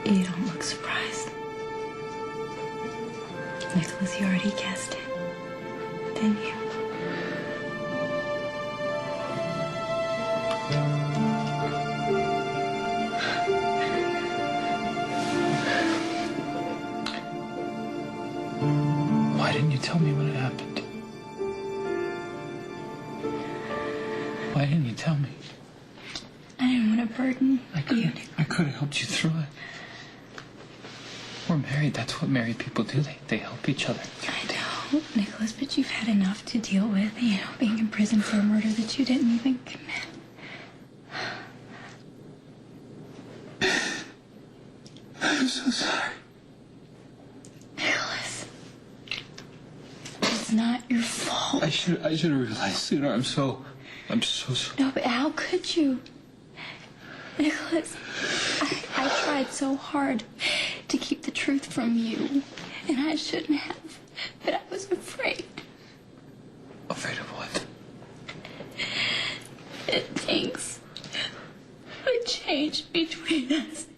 You don't look surprised. Nicholas, you already guessed it, didn't you? Why didn't you tell me when it happened? Why didn't you tell me? I didn't want to burden you. I could have helped you through it. We're married. That's what married people do. They help each other. I know, Nicholas, but you've had enough to deal with, being in prison for a murder that you didn't even commit. I'm so sorry. Nicholas, it's not your fault. I should have realized sooner. I'm so sorry. No, but how could you? Nicholas, I tried so hard to keep the truth from you, and I shouldn't have, but I was afraid. Afraid of what? That things would change between us,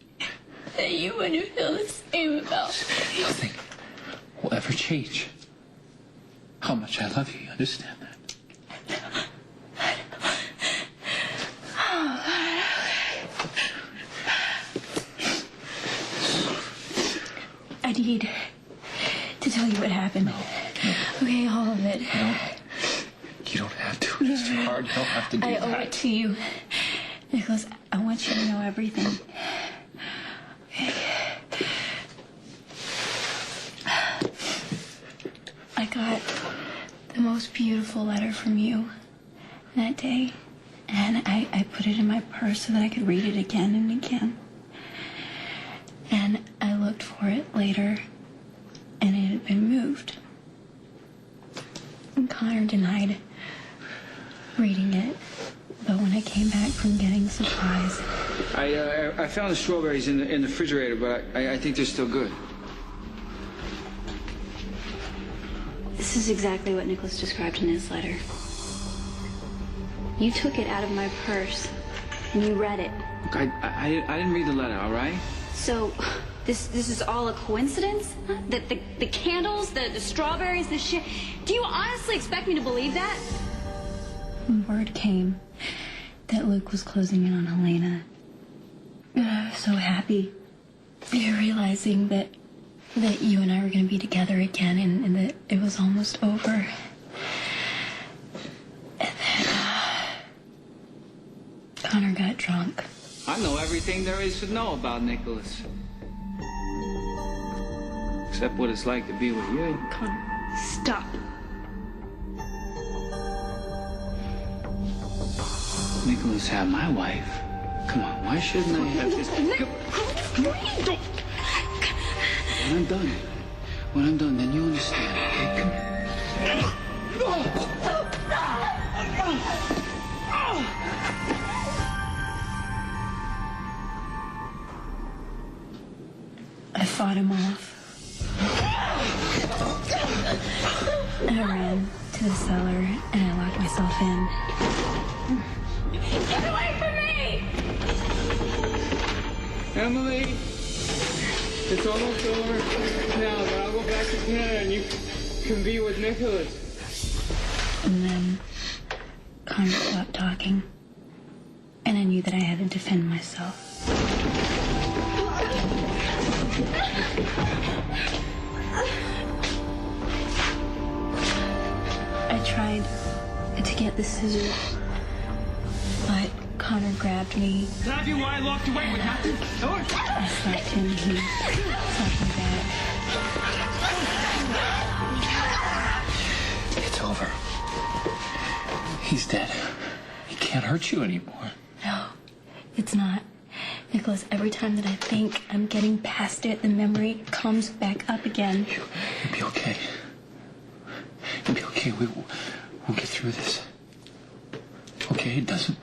that you wouldn't feel the same about me. Nothing will ever change. How much I love you, you understand that? I need to tell you what happened. No. Okay, all of it. No. You don't have to. It's too hard. You don't have to do that. I owe it to you. Nicholas, I want you to know everything. Okay. I got the most beautiful letter from you that day, and I put it in my purse so that I could read it again and again. And I looked for it later, and it had been moved. And Connor denied reading it, but when I came back from getting supplies... I found the strawberries in the refrigerator, but I think they're still good. This is exactly what Nicholas described in his letter. You took it out of my purse, and you read it. Look, I didn't read the letter, all right? So, this is all a coincidence? Huh? The candles, the strawberries, the shit. Do you honestly expect me to believe that? Word came that Luke was closing in on Helena. I was so happy. Realizing that you and I were going to be together again, and that it was almost over. And then Connor got drunk. I know everything there is to know about Nicholas. Except what it's like to be with you. Connor, stop. Nicholas had my wife. Come on, why shouldn't I have this? When I'm done, then you understand, okay? Come I fought him off. I ran to the cellar and I locked myself in. Get away from me! Emily, it's almost over now, but I'll go back to Canada and you can be with Nicholas. And then Connor stopped talking, and I knew that I had to defend myself. I tried to get the scissors, but Connor grabbed me. Can I be why I locked away with nothing? I slapped him, he slapped me back. It's over. He's dead. He can't hurt you anymore. No, it's not. Nicholas, every time that I think I'm getting past it, the memory comes back up again. You'll be okay. You'll be okay. We'll get through this. Okay, it doesn't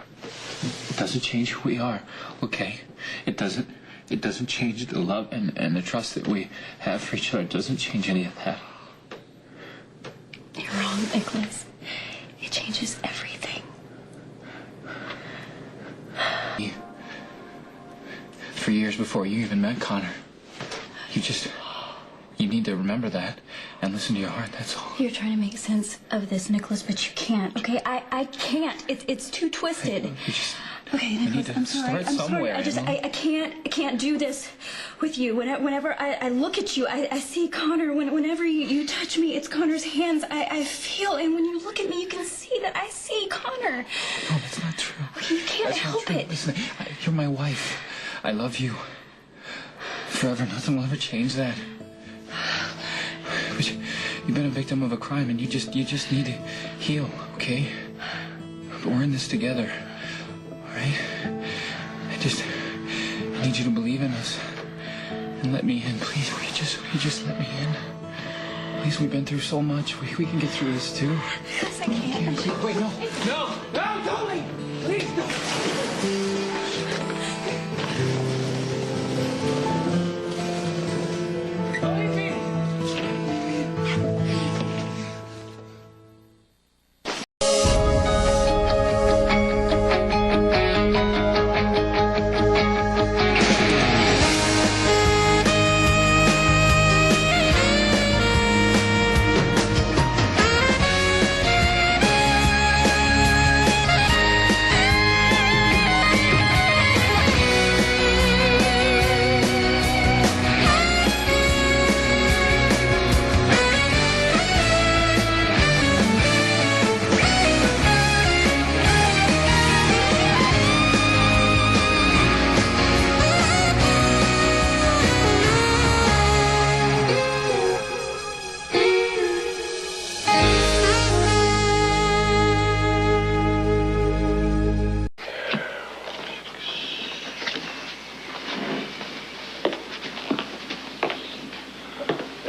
change who we are. Okay, it doesn't change the love and the trust that we have for each other. It doesn't change any of that. You're wrong, Nicholas. It changes everything. for years before you even met Connor. You need to remember that and listen to your heart, that's all. You're trying to make sense of this, Nicholas, but you can't, okay? I can't. It's too twisted. Okay, Nicholas, I'm sorry. I'm sorry. I can't do this with you. Whenever I look at you, I see Connor. Whenever you touch me, it's Connor's hands. I feel, and when you look at me, you can see that I see Connor. No, that's not true. Okay, you can't help it. Listen, you're my wife. I love you. Forever, nothing will ever change that. But you've been a victim of a crime, and you just need to heal, okay? But we're in this together, all right? I need you to believe in us and let me in, please. Will you just let me in? Please, we've been through so much. We can get through this too. Yes, I can. Please, wait, no, don't leave. Please don't.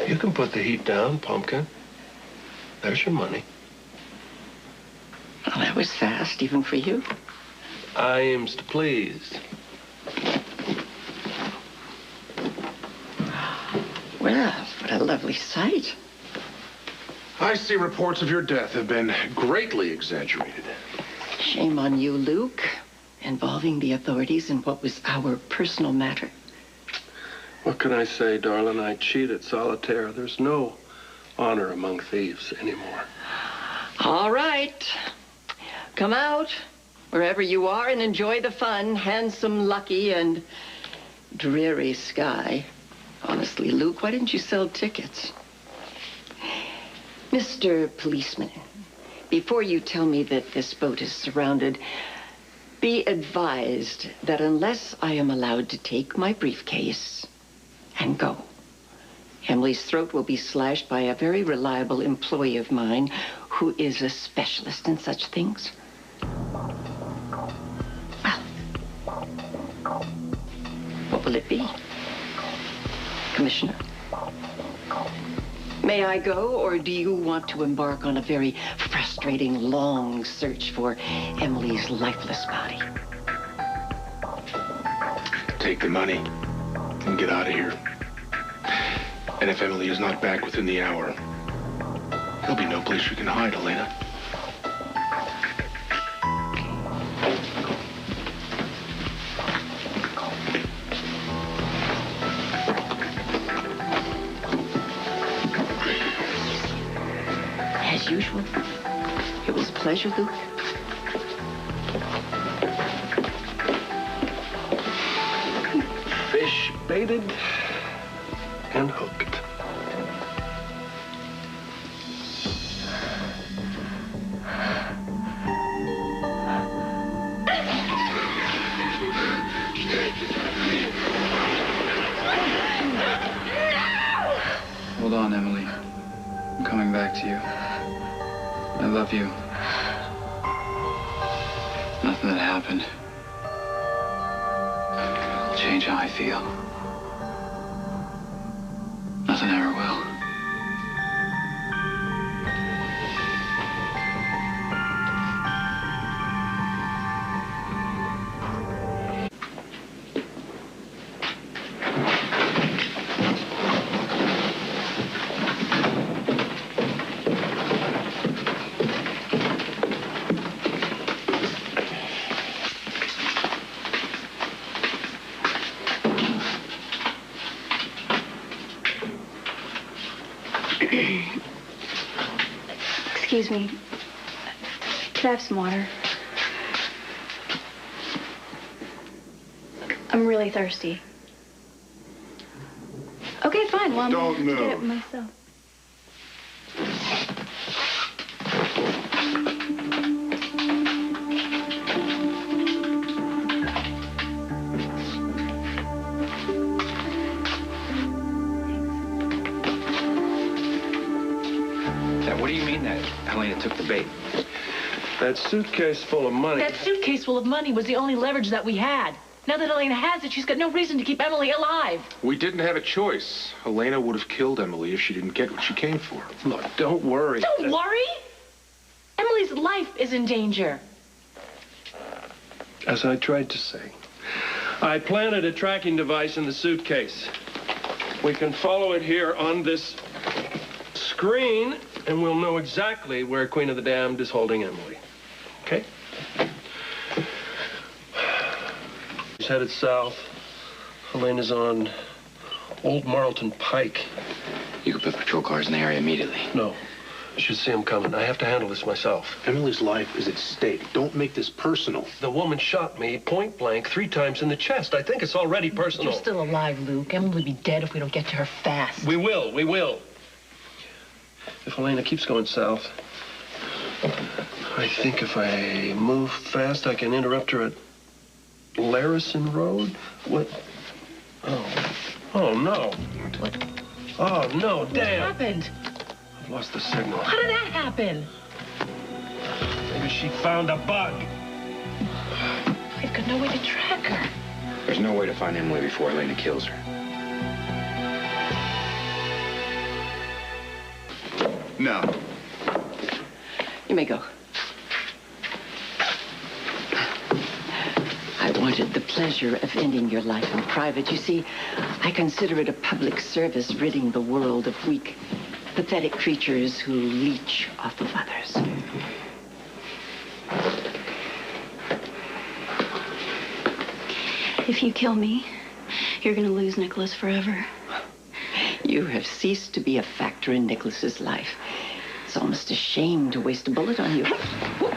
You can put the heat down, Pumpkin. There's your money. Well, that was fast, even for you. I aims to please. Well, what a lovely sight. I see reports of your death have been greatly exaggerated. Shame on you, Luke, involving the authorities in what was our personal matter. What can I say, darling? I cheat at solitaire. There's no honor among thieves anymore. All right. Come out, wherever you are, and enjoy the fun. Handsome, lucky, and dreary sky. Honestly, Luke, why didn't you sell tickets? Mr. Policeman, before you tell me that this boat is surrounded, be advised that unless I am allowed to take my briefcase and go, Emily's throat will be slashed by a very reliable employee of mine who is a specialist in such things. Well, what will it be, Commissioner? May I go, or do you want to embark on a very frustrating, long search for Emily's lifeless body? Take the money and get out of here. And if Emily is not back within the hour, there'll be no place you can hide, Elena. As usual, it was a pleasure, Luke. Fish baited and hooked. Hold on, Emily. I'm coming back to you. I love you. Nothing that happened will change how I feel. Nothing ever will. Excuse me. Could I have some water? I'm really thirsty. Okay, fine. Well, I'm Don't gonna have to get it move. myself. Now, what do you mean that Helena took the bait? That suitcase full of money. That suitcase full of money was the only leverage that we had. Now that Elena has it, she's got no reason to keep Emily alive. We didn't have a choice. Helena would have killed Emily if she didn't get what she came for. Look, don't worry. Don't worry. Emily's life is in danger. As I tried to say, I planted a tracking device in the suitcase. We can follow it here on this screen, and we'll know exactly where Queen of the Damned is holding Emily. Okay? He's headed south. Helena's on Old Marlton Pike. You could put patrol cars in the area immediately. No. I should see him coming. I have to handle this myself. Emily's life is at stake. Don't make this personal. The woman shot me point blank 3 times in the chest. I think it's already personal. You're still alive, Luke. Emily will be dead if we don't get to her fast. We will. We will. If Helena keeps going south, I think if I move fast, I can interrupt her at Larison Road. What? Oh. Oh, no. What? Oh, no, What damn. happened? I've lost the signal. How did that happen? Maybe she found a bug. We've got no way to track her. There's no way to find Emily before Helena kills her. No. You may go. I wanted the pleasure of ending your life in private. You see, I consider it a public service ridding the world of weak, pathetic creatures who leech off of others. If you kill me, you're gonna lose Nicholas forever. You have ceased to be a factor in Nicholas's life. It's almost a shame to waste a bullet on you. Hold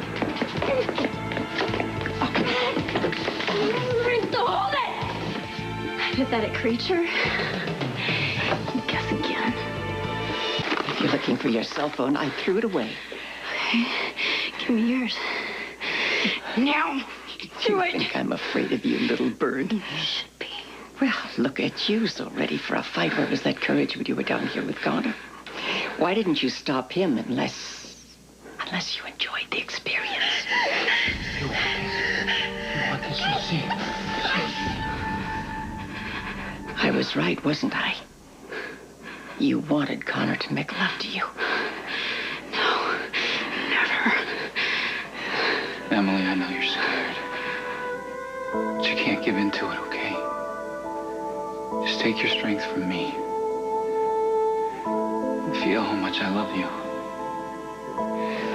it! Pathetic creature. Guess again. If you're looking for your cell phone, I threw it away. Okay, give me yours. Now. You think I'm afraid of you, little bird? You should be. Well, look at you, so ready for a fight. Where was that courage when you were down here with Connor? Why didn't you stop him unless you enjoyed the experience? You want this? You'll see. I was right, wasn't I? You wanted Connor to make love to you. No, never. Emily, I know you're scared. But you can't give in to it, okay? Just take your strength from me. And feel how much I love you.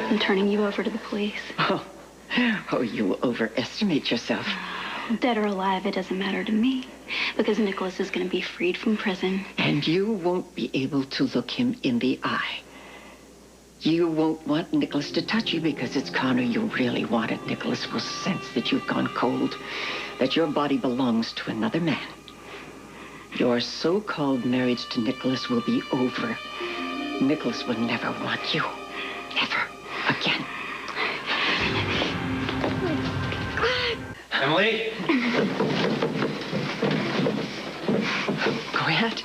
I'm turning you over to the police. Oh, you overestimate yourself. Dead or alive, it doesn't matter to me. Because Nicholas is going to be freed from prison. And you won't be able to look him in the eye. You won't want Nicholas to touch you because it's Connor you really wanted. Nicholas will sense that you've gone cold, that your body belongs to another man. Your so-called marriage to Nicholas will be over. Nicholas will never want you. Ever again. Emily? Go ahead.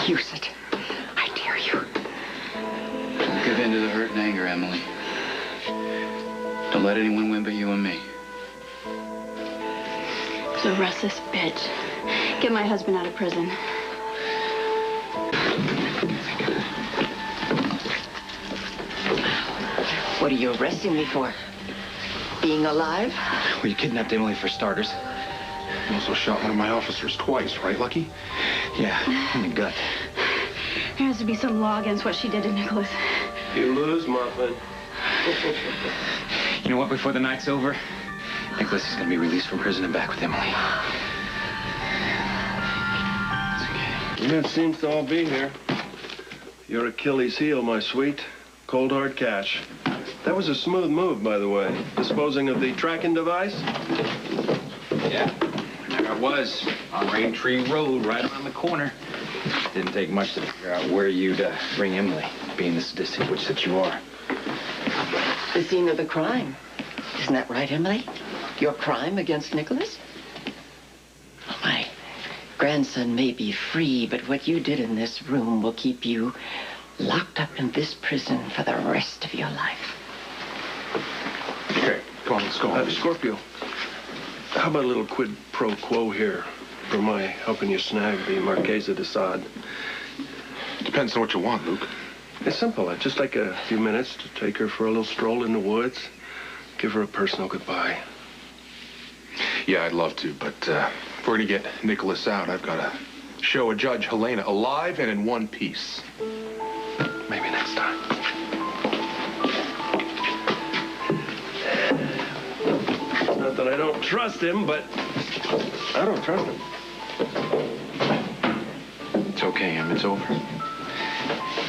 Use it. I dare you. Don't give in to the hurt and anger, Emily. Don't let anyone win but you and me. So arrest this bitch. Get my husband out of prison. What are you arresting me for? Being alive? Well, you kidnapped Emily for starters. You also shot one of my officers twice, right, Lucky? Yeah, in the gut. There has to be some law against what she did to Nicholas. You lose, Muffin. You know what? Before the night's over, Nicholas is going to be released from prison and back with Emily. It's okay. It seems to all be here. Your Achilles heel, my sweet. Cold hard cash. That was a smooth move, by the way. Disposing of the tracking device? Yeah, there I was on Raintree Road, right around the corner. Didn't take much to figure out where you'd bring Emily, being the sadistic witch that you are. The scene of the crime. Isn't that right, Emily? Your crime against Nicholas? My grandson may be free, but what you did in this room will keep you locked up in this prison for the rest of your life. Okay, come on, let's go. Scorpio, how about a little quid pro quo here for my helping you snag the Marquesa de Sade? Depends on what you want, Luke. It's simple. I'd just like a few minutes to take her for a little stroll in the woods, give her a personal goodbye. Yeah, I'd love to, but if we're gonna get Nicholas out, I've got to show a judge Helena alive and in one piece. Maybe next time. Not that I don't trust him, but I don't trust him. It's okay, Em. It's over.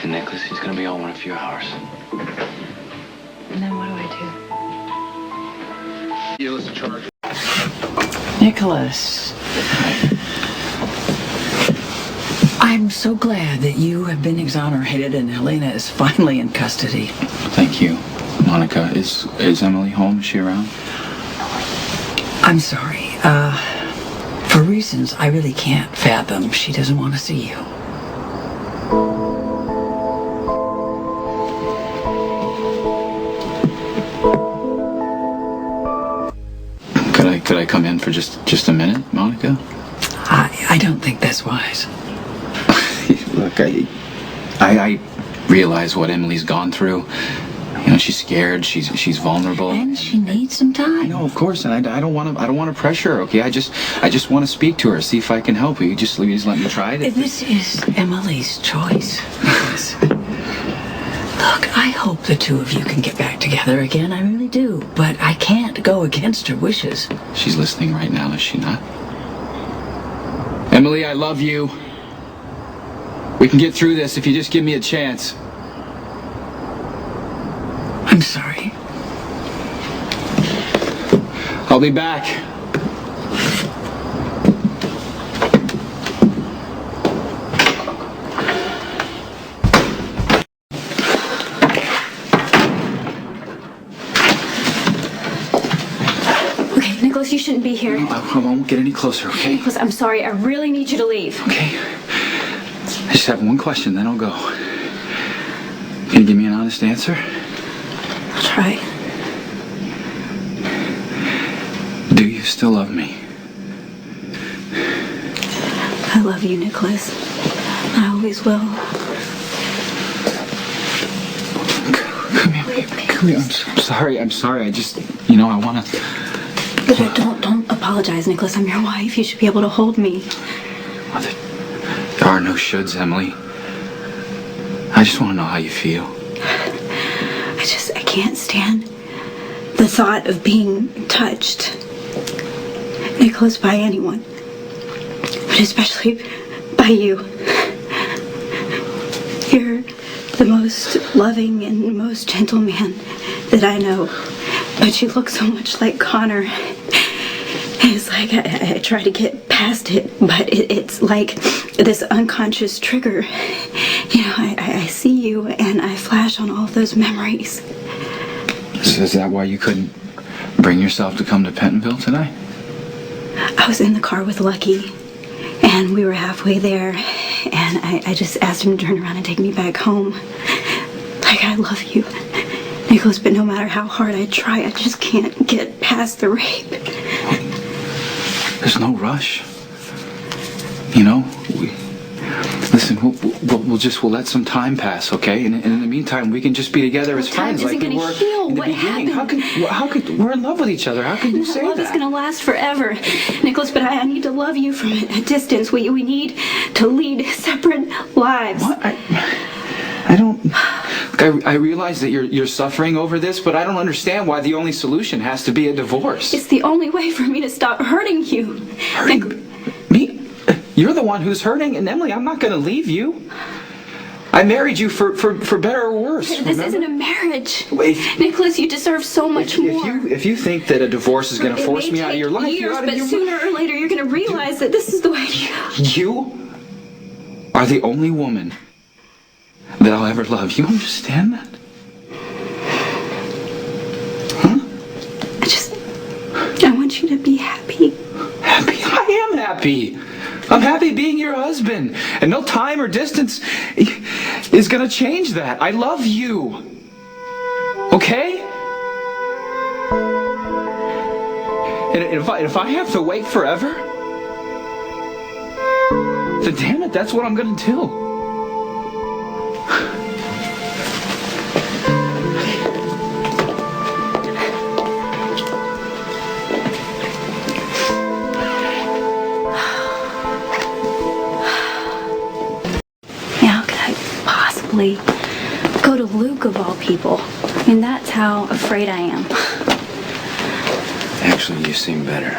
And Nicholas, he's gonna be home in a few hours. And then what do I do? You listen, charge. Nicholas, I'm so glad that you have been exonerated and Helena is finally in custody. Thank you. Monica, is Emily home? Is she around? I'm sorry. For reasons I really can't fathom, she doesn't want to see you. Could I come in for just a minute, Monica? I don't think that's wise. Look, I realize what Emily's gone through. You know, she's scared. She's vulnerable. And she needs some time. No, of course, and I don't want to pressure her. Okay, I just want to speak to her, see if I can help. Will you just let me try it? This is Emily's choice. Look, I hope the two of you can get back together again. I really do. But I can't go against her wishes. She's listening right now, is she not? Emily, I love you. We can get through this if you just give me a chance. I'm sorry. I'll be back. Okay, Nicholas, you shouldn't be here. I won't get any closer, okay? Nicholas, I'm sorry. I really need you to leave. Okay. I just have one question, then I'll go. Can you give me an honest answer? I'll try. Do you still love me? I love you, Nicholas. I always will. Come here. I'm sorry. I just, I want to... But don't apologize, Nicholas. I'm your wife. You should be able to hold me. There are no shoulds, Emily. I just want to know how you feel. I can't stand the thought of being touched, Nicholas, by anyone. But especially by you. You're the most loving and most gentle man that I know. But you look so much like Connor. It's like I try to get past it, but it's like this unconscious trigger. I see you and I flash on all of those memories. So is that why you couldn't bring yourself to come to Pentonville tonight? I was in the car with Lucky, and we were halfway there, and I just asked him to turn around and take me back home. Like, I love you, Nicholas, but no matter how hard I try, I just can't get past the rape. There's no rush. Listen, we'll let some time pass, okay? And in the meantime, we can just be together as friends, like we were in the beginning. How could we're in love with each other? How can you say that? Love is gonna last forever, Nicholas. But I need to love you from a distance. We need to lead separate lives. What? I don't. Look, I realize that you're suffering over this, but I don't understand why the only solution has to be a divorce. It's the only way for me to stop hurting you. Hurting me? You're the one who's hurting, and Emily, I'm not going to leave you. I married you for better or worse. This isn't a marriage. Wait. Nicholas, you deserve so much more. If you think that a divorce is going to force me out of your life, years, you're out of your but sooner or later you're going to realize that this is the way you are the only woman that I'll ever love. You understand that? I want you to be happy. Happy? I am happy. I'm happy being your husband. And no time or distance is gonna change that. I love you. Okay? And if I have to wait forever, then damn it, that's what I'm gonna do. Go to Luke of all people. I mean, that's how afraid I am. Actually, you seem better.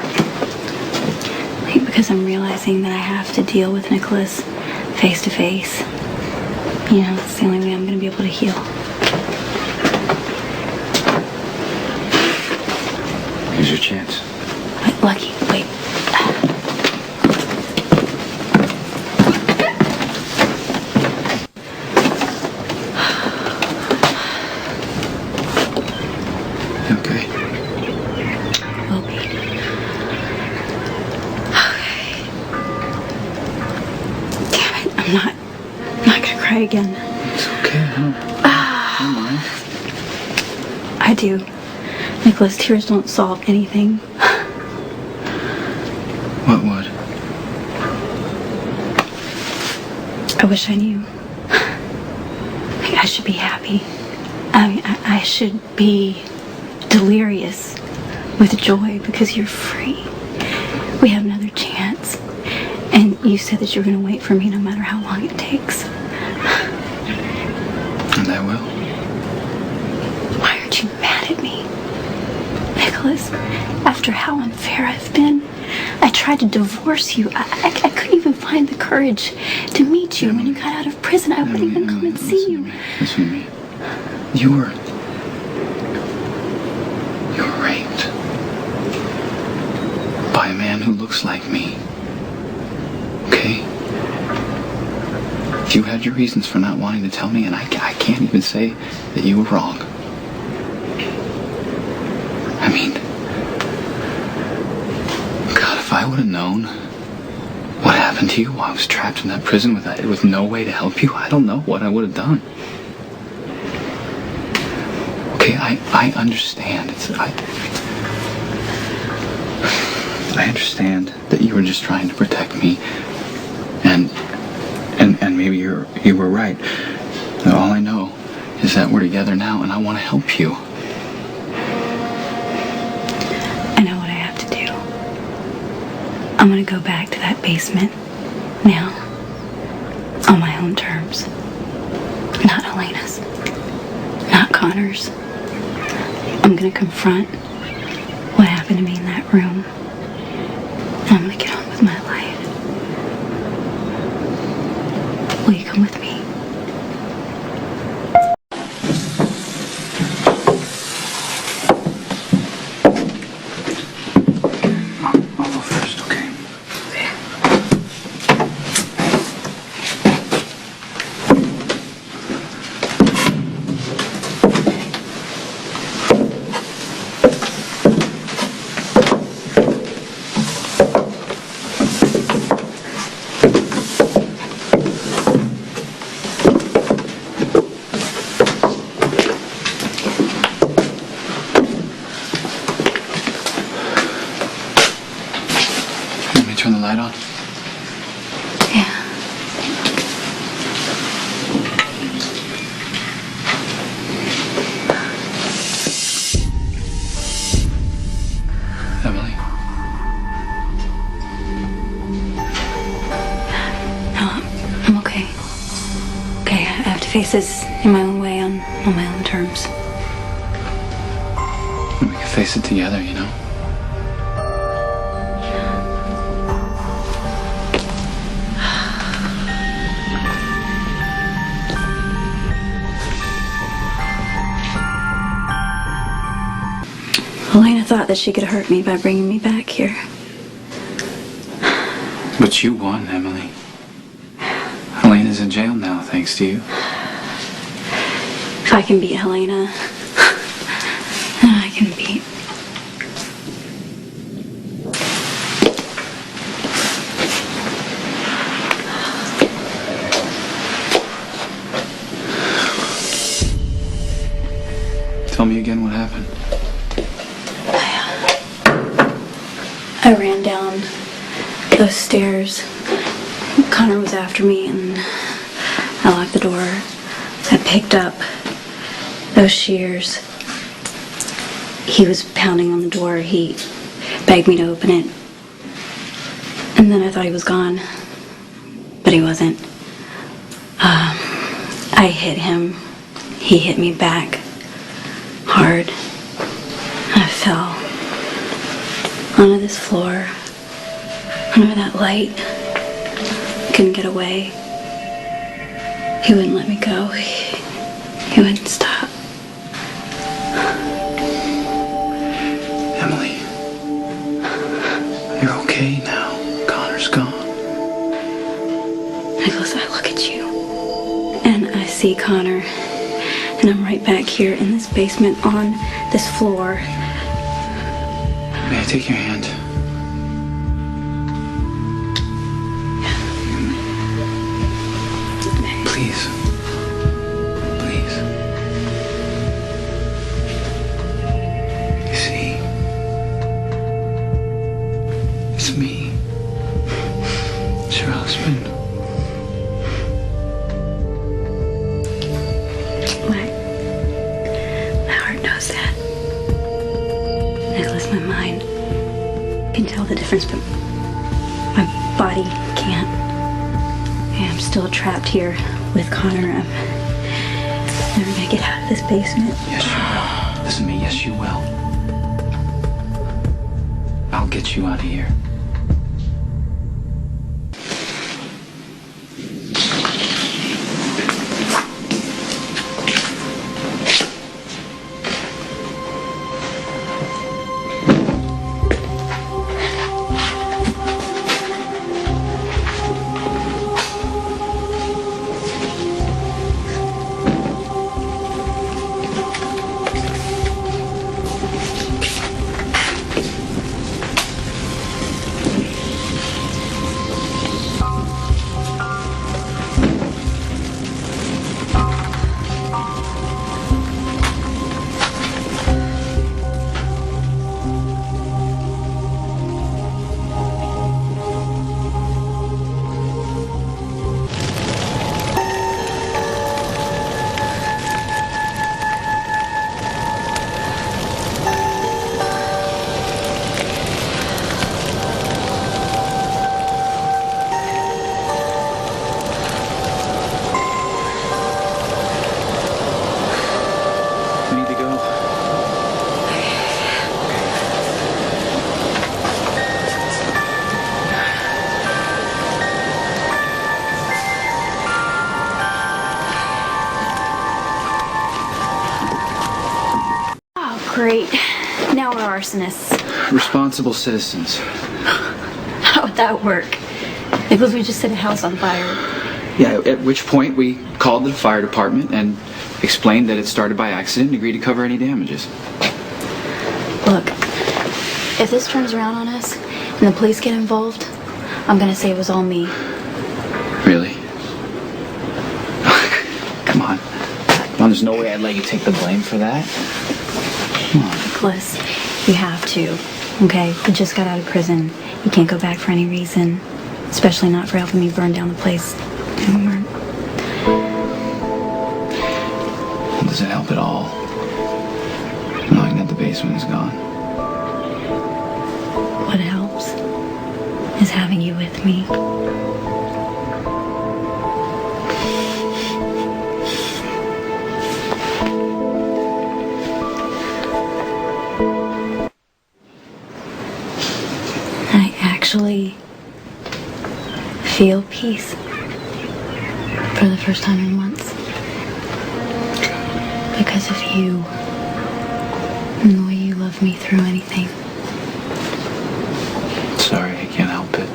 Because I'm realizing that I have to deal with Nicholas face to face. You know, it's the only way I'm going to be able to heal. Here's your chance. Wait, Lucky, wait. Again. It's okay. I don't mind. I do. Nicholas, tears don't solve anything. What would? I wish I knew. I should be happy. I mean, I should be delirious with joy because you're free. We have another chance. And you said that you're going to wait for me no matter how long it takes. And I will. Why aren't you mad at me? Nicholas, after how unfair I've been, I tried to divorce you. I couldn't even find the courage to meet you when you got out of prison. I wouldn't even come and see you. Listen to me. You were raped by a man who looks like me. Okay? You had your reasons for not wanting to tell me, and I can't even say that you were wrong. I mean, God, if I would have known what happened to you while I was trapped in that prison with no way to help you, I don't know what I would have done. Okay, I understand. I understand that you were just trying to protect me, and maybe you were right. All I know is that we're together now, and I want to help you. I know what I have to do. I'm going to go back to that basement now, on my own terms. Not Elena's. Not Connor's. I'm going to confront what happened to me in that room. And I'm going to get on with my life. Will you come with me? I'll go first, okay? Turn the light on? Yeah. Emily? No, I'm okay. Okay, I have to face this in my own way, on my own terms. We can face it together, you know? thought that she could hurt me by bringing me back here. But you won, Emily. Helena's in jail now, thanks to you. If I can beat Helena, then I can beat... Tell me again what happened. I ran down those stairs. Connor was after me, and I locked the door. I picked up those shears. He was pounding on the door. He begged me to open it. And then I thought he was gone, but he wasn't. I hit him. He hit me back hard. I fell onto this floor, under that light. Couldn't get away. He wouldn't let me go. He wouldn't stop. Emily, you're okay now. Connor's gone. Nicholas, I look at you, and I see Connor, and I'm right back here in this basement on this floor. May I take your hand? Please. Please. You see? It's me. It's your husband. My heart knows that. Nicholas, my mind can tell the difference, but my body can't. I'm still trapped here with Connor. I'm never gonna get out of this basement. Yes, you will. Listen to me. Yes, you will. I'll get you out of here. Great. Now we're arsonists. Responsible citizens. How would that work? Nicholas, we just set a house on fire. Yeah, at which point we called the fire department and explained that it started by accident and agreed to cover any damages. Look, if this turns around on us and the police get involved, I'm gonna say it was all me. Really? Come on. Well, there's no way I'd let you take the blame for that. Come on. Nicholas, you have to, okay? You just got out of prison. You can't go back for any reason, especially not for helping me burn down the place. Does it help at all, knowing that the basement is gone? What helps is having you with me. I actually feel peace for the first time in months. Because of you and the way you love love me through anything. Sorry, I can't help it.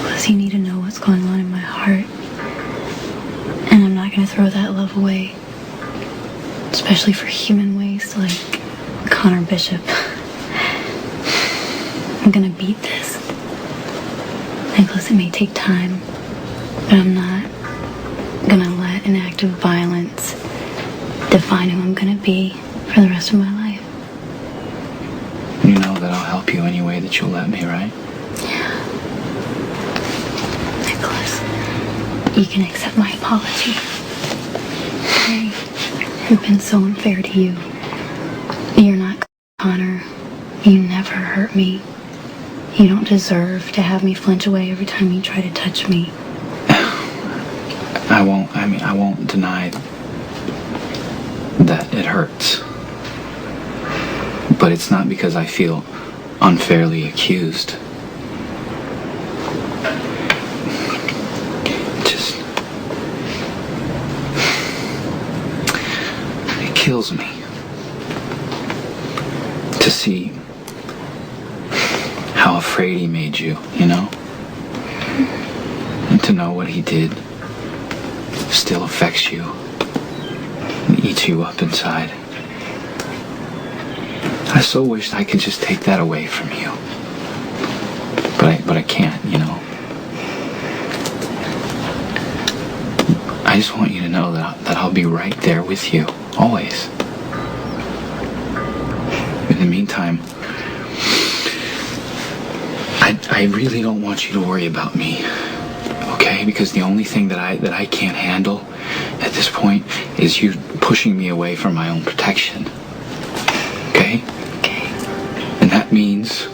Plus, you need to know what's going on in my heart. And I'm not going to throw that love away. Especially for human waste like Connor Bishop. I'm going to beat this. Nicholas, it may take time, but I'm not going to let an act of violence define who I'm going to be for the rest of my life. You know that I'll help you any way that you'll let me, right? Yeah. Nicholas, you can accept my apology. I've been so unfair to you. You're not Connor. You never hurt me. You don't deserve to have me flinch away every time you try to touch me. I won't deny that it hurts. But it's not because I feel unfairly accused. It kills me to see how afraid he made you, you know? And to know what he did still affects you and eats you up inside. I so wish I could just take that away from you. But I can't, you know? I just want you to know that I'll be right there with you, always. In the meantime, I really don't want you to worry about me, okay? Because the only thing that I can't handle at this point is you pushing me away from my own protection, okay? Okay. And that means,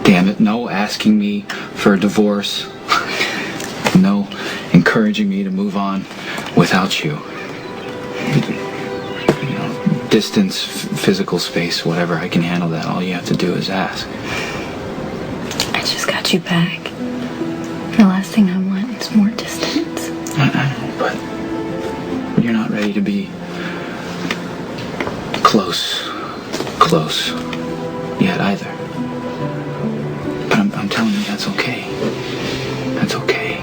damn it, no asking me for a divorce, no encouraging me to move on without you. You know, distance, physical space, whatever, I can handle that. All you have to do is ask. I just got you back. The last thing I want is more distance. I know, but you're not ready to be close yet either. But I'm telling you, that's okay. That's okay.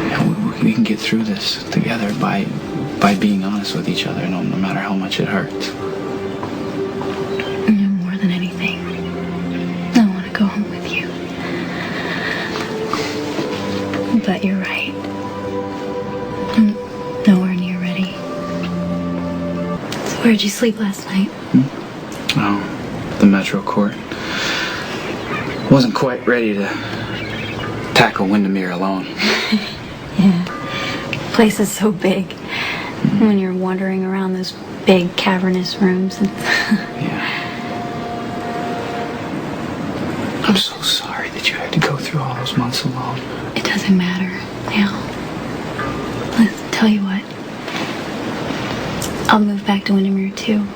You know, we can get through this together by being honest with each other, no matter how much it hurts. More than anything, I want to go home with you. But you're right. I'm nowhere near ready. So where'd you sleep last night? Oh, the Metro Court. Wasn't quite ready to tackle Windermere alone. Yeah. The place is so big. When you're wandering around those big cavernous rooms. Yeah. I'm so sorry that you had to go through all those months alone. It doesn't matter now. Let's tell you what. I'll move back to Windermere too.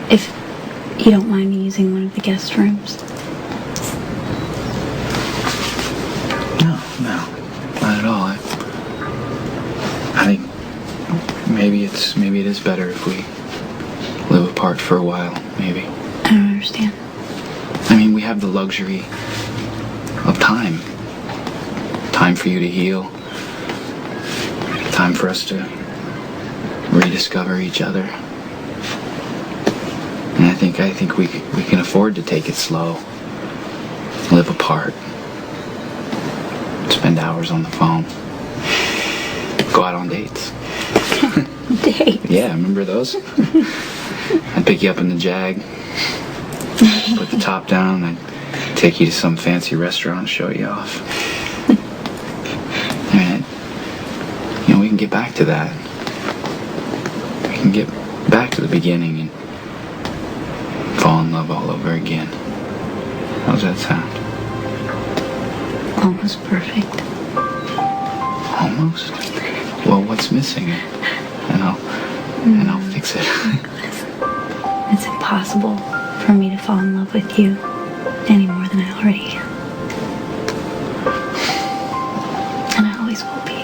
If you don't mind me using one of the guest rooms. No, not at all. I think maybe it is better if we live apart for a while, maybe. I don't understand. I mean, we have the luxury of time. Time for you to heal. Time for us to rediscover each other. And I think we can afford to take it slow. Live apart. Spend hours on the phone. Go out on dates. Dates? Yeah, remember those? I'd pick you up in the Jag. Put the top down. I'd take you to some fancy restaurant and show you off. I mean, we can get back to that. We can get back to the beginning and fall in love all over again. How's that sound? Almost perfect. Almost? Well, what's missing? And I'll fix it. It's impossible for me to fall in love with you any more than I already am. And I always will be.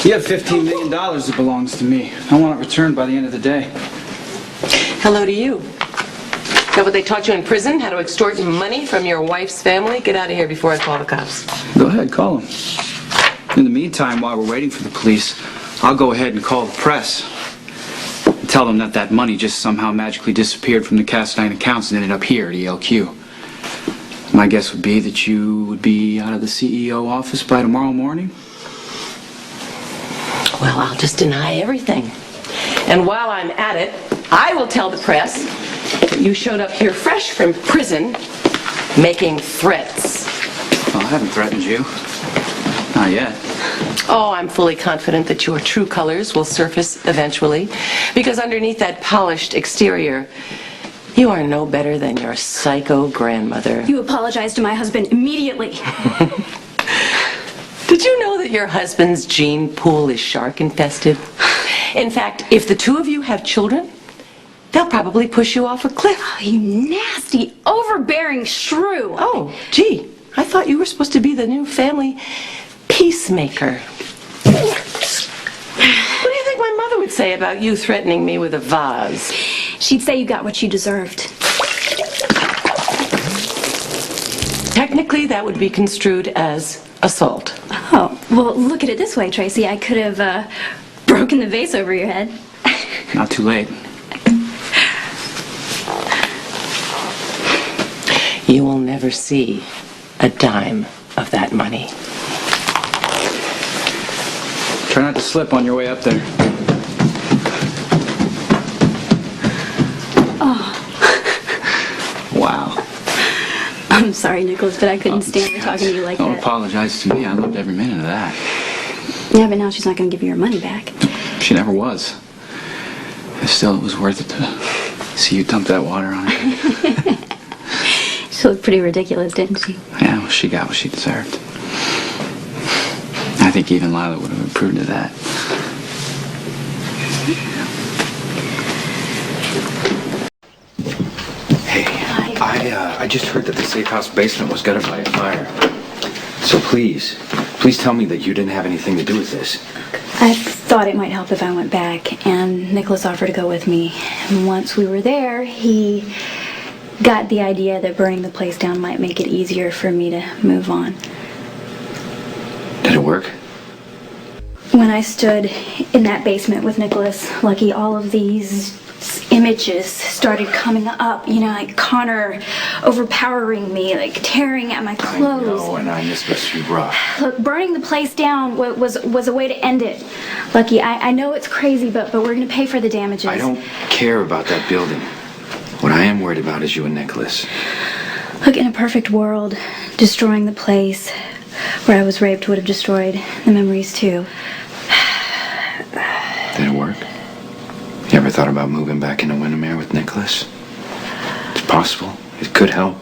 You have $15 million that belongs to me. I want it returned by the end of the day. Hello to you. Is that what they taught you in prison? How to extort money from your wife's family? Get out of here before I call the cops. Go ahead, call them. In the meantime, while we're waiting for the police, I'll go ahead and call the press. And tell them that that money just somehow magically disappeared from the Castine accounts and ended up here at ELQ. My guess would be that you would be out of the CEO office by tomorrow morning. Well, I'll just deny everything. And while I'm at it, I will tell the press that you showed up here fresh from prison making threats. Well, I haven't threatened you. Not yet. Oh, I'm fully confident that your true colors will surface eventually, because underneath that polished exterior, you are no better than your psycho grandmother. You apologize to my husband immediately. Did you know that your husband's gene pool is shark infested? In fact, if the two of you have children, they'll probably push you off a cliff. Oh, you nasty, overbearing shrew. Oh, gee, I thought you were supposed to be the new family peacemaker. What do you think my mother would say about you threatening me with a vase? She'd say you got what you deserved. Technically, that would be construed as assault. Oh, well, look at it this way, Tracy. I could have broken the vase over your head. Not too late. You will never see a dime of that money. Try not to slip on your way up there. Oh. Wow. I'm sorry, Nicholas, but I couldn't stand her talking to you like Don't that. apologize to me. I loved every minute of that. Yeah, but now she's not going to give you your money back. She never was. Still, it was worth it to see you dump that water on her. She looked pretty ridiculous, didn't she? Yeah, well, she got what she deserved. I think even Lila would have approved of that. Hey, I just heard that the safe house basement was gutted by a fire. So please tell me that you didn't have anything to do with this. I thought it might help if I went back, and Nicholas offered to go with me. And once we were there, he got the idea that burning the place down might make it easier for me to move on. Did it work? When I stood in that basement with Nicholas, Lucky, all of these images started coming up, you know, like Connor overpowering me, like tearing at my clothes. I know, and I know it's supposed to be rough. Look, burning the place down was a way to end it. Lucky, I know it's crazy, but we're going to pay for the damages. I don't care about that building. What I am worried about is you and Nicholas. Look, in a perfect world, destroying the place where I was raped would have destroyed the memories too. Did it work? You ever thought about moving back into Windermere with Nicholas? It's possible. It could help.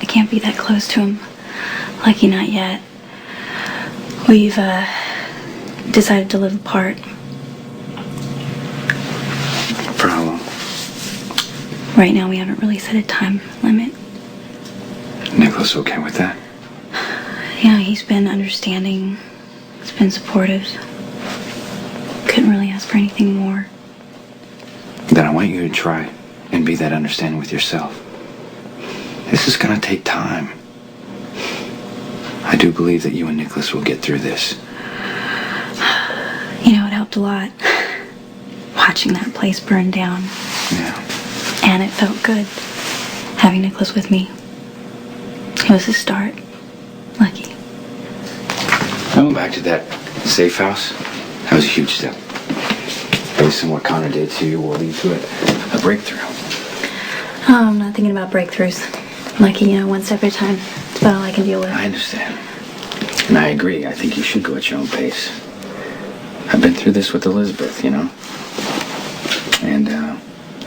I can't be that close to him. Lucky, not yet. We've decided to live apart. For how long? Right now, we haven't really set a time limit. Nicholas okay with that? Yeah, he's been understanding. He's been supportive. Couldn't really ask for anything more. Then I want you to try and be that understanding with yourself. This is gonna take time. I do believe that you and Nicholas will get through this. You know, it helped a lot. Watching that place burn down. Yeah. And it felt good having Nicholas with me. It was a start. Lucky. Going back to that safe house, that was a huge step. Based on what Connor did to you will lead to a breakthrough. Oh, I'm not thinking about breakthroughs. Lucky, you know, one step at a time. It's about all I can deal with. I understand. And I agree. I think you should go at your own pace. I've been through this with Elizabeth, you know. And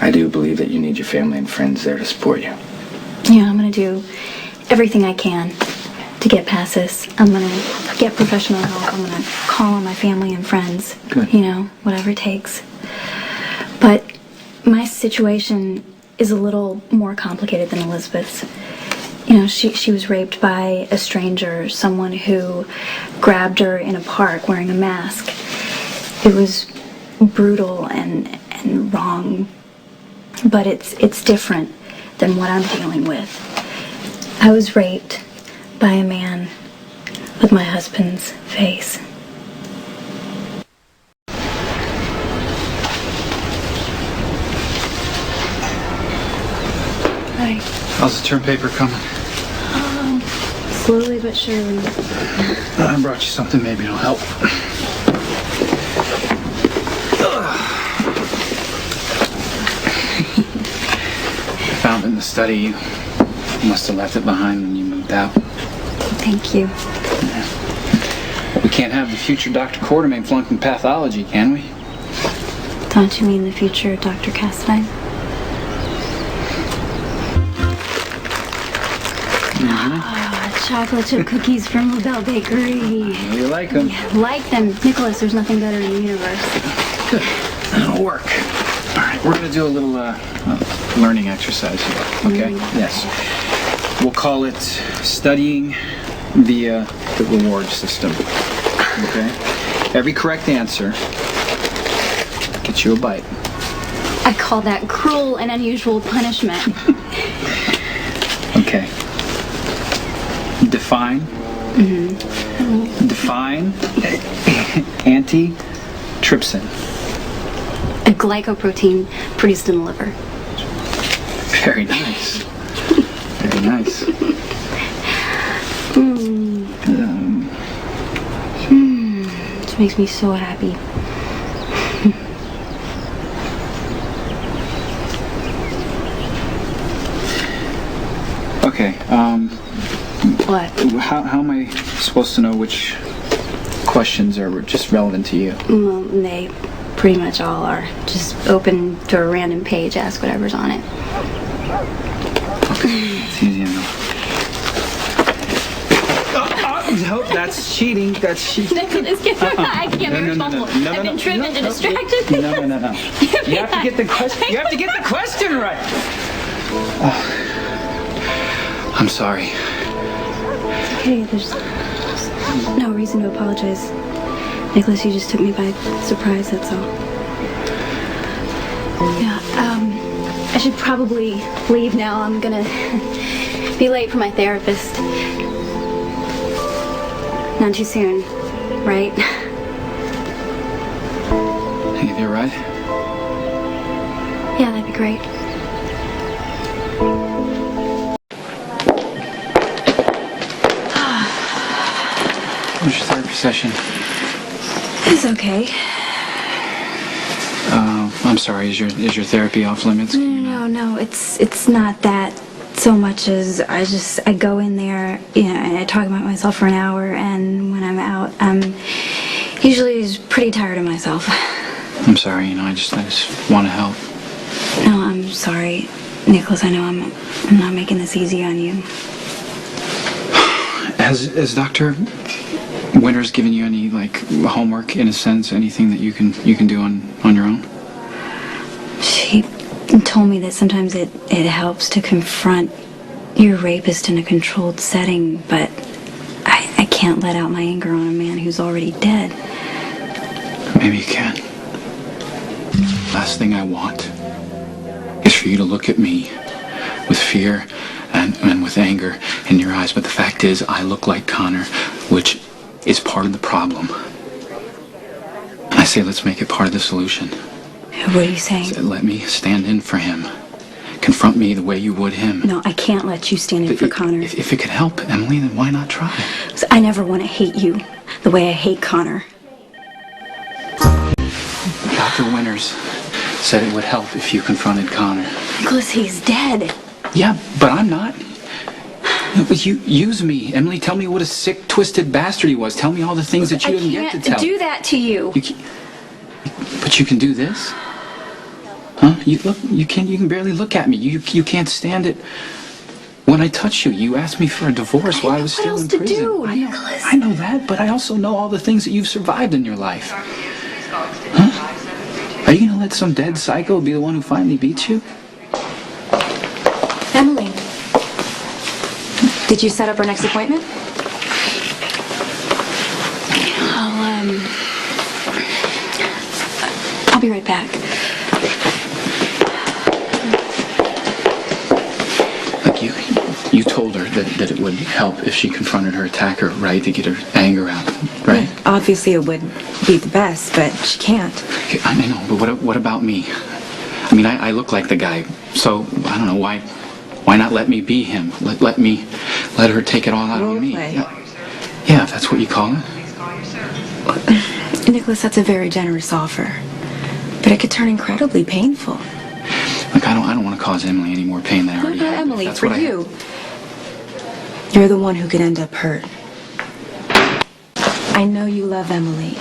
I do believe that you need your family and friends there to support you. Yeah, I'm gonna do everything I can to get past this. I'm gonna get professional help. I'm gonna call on my family and friends. Good. You know, whatever it takes. But my situation is a little more complicated than Elizabeth's. You know, she was raped by a stranger, someone who grabbed her in a park wearing a mask. It was brutal and wrong, but it's different than what I'm dealing with. I was raped by a man with my husband's face. Hi. How's the term paper coming? Slowly but surely. I brought you something, maybe it'll help. I found it in the study. You must have left it behind when you moved out. Thank you. We can't have the future Dr. Quartermain flunking pathology, can we? Don't you mean the future Dr. Castine? Chocolate chip cookies from LaBelle Bakery. You like them? Yeah, like them. Nicholas, there's nothing better in the universe. Good. That'll work. All right, we're going to do a little learning exercise here, okay? Yes. We'll call it studying via the reward system, okay? Every correct answer gets you a bite. I call that cruel and unusual punishment. Okay. Define. Define antitrypsin. A glycoprotein produced in the liver. Very nice. Very nice. This makes me so happy. Okay, What? How am I supposed to know which questions are just relevant to you? Well, they pretty much all are. Just open to a random page, ask whatever's on it. Okay, that's easy enough. No, that's cheating. That's cheating. Nicholas, I can't be responsible. I've been driven to distraction. No. You have to get the question. You have to get the question right. Oh. I'm sorry. It's okay. There's no reason to apologize. Nicholas, you just took me by surprise, that's all. Yeah, I should probably leave now. I'm gonna be late for my therapist. Not too soon, right? Hey, you right? Yeah, that'd be great. What's your therapy session? It's okay. I'm sorry. Is your therapy off limits? No. It's not that so much as I go in there, and I talk about myself for an hour, and when I'm out, I'm usually pretty tired of myself. I'm sorry. I just want to help. No, I'm sorry, Nicholas. I know I'm not making this easy on you. Has Dr. Winters given you any homework in a sense? Anything that you can do on your own? She told me that sometimes it helps to confront your rapist in a controlled setting, but I can't let out my anger on a man who's already dead. Maybe you can. Last thing I want is for you to look at me with fear and with anger in your eyes, but the fact is I look like Connor, which is part of the problem. I say let's make it part of the solution. What are you saying? So let me stand in for him. Confront me the way you would him. No, I can't let you stand in for Connor. If it could help, Emily, then why not try? I never want to hate you the way I hate Connor. Dr. Winters said it would help if you confronted Connor. Nicholas, he's dead. Yeah, but I'm not. But you use me. Emily, tell me what a sick, twisted bastard he was. Tell me all the things that you didn't get to tell. I can't do that to you. But you can do this? Huh? You can barely look at me. You can't stand it. When I touch you, you asked me for a divorce while I was still in prison. What else to do, Nicholas? I know that, but I also know all the things that you've survived in your life. Huh? Are you gonna let some dead psycho be the one who finally beats you? Emily, did you set up our next appointment? I'll be right back. Like you told her that it would help if she confronted her attacker, right? To get her anger out, right? Obviously it would be the best, but she can't. Okay, I know, but what about me? I mean, I look like the guy, so I don't know why not let me be him? Let her take it all out on me. Yeah, if that's what you call it. Nicholas, that's a very generous offer, but it could turn incredibly painful. Look, I don't want to cause Emily any more pain than I already Not have. Emily, That's for what you. You're the one who could end up hurt. I know you love Emily,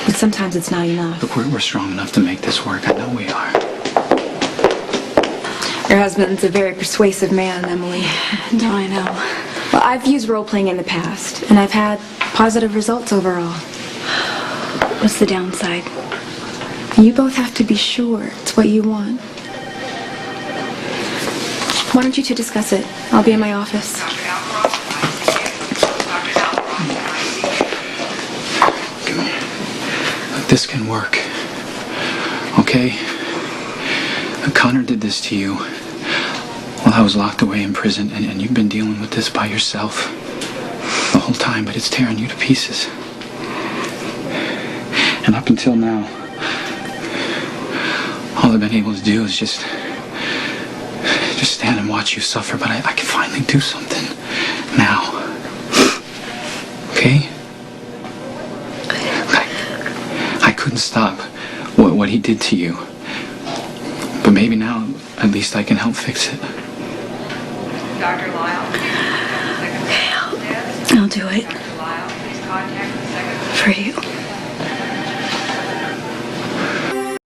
but sometimes it's not enough. Look, we're strong enough to make this work. I know we are. Your husband's a very persuasive man, Emily. Don't I know? Well, I've used role-playing in the past, and I've had positive results overall. What's the downside? You both have to be sure it's what you want. Why don't you two discuss it? I'll be in my office. This can work. Okay? Connor did this to you while I was locked away in prison, and you've been dealing with this by yourself the whole time, but it's tearing you to pieces. And up until now, all I've been able to do is just stand and watch you suffer, but I can finally do something now. Okay? I couldn't stop what he did to you. But maybe now, at least I can help fix it. Okay, I'll do it. For you.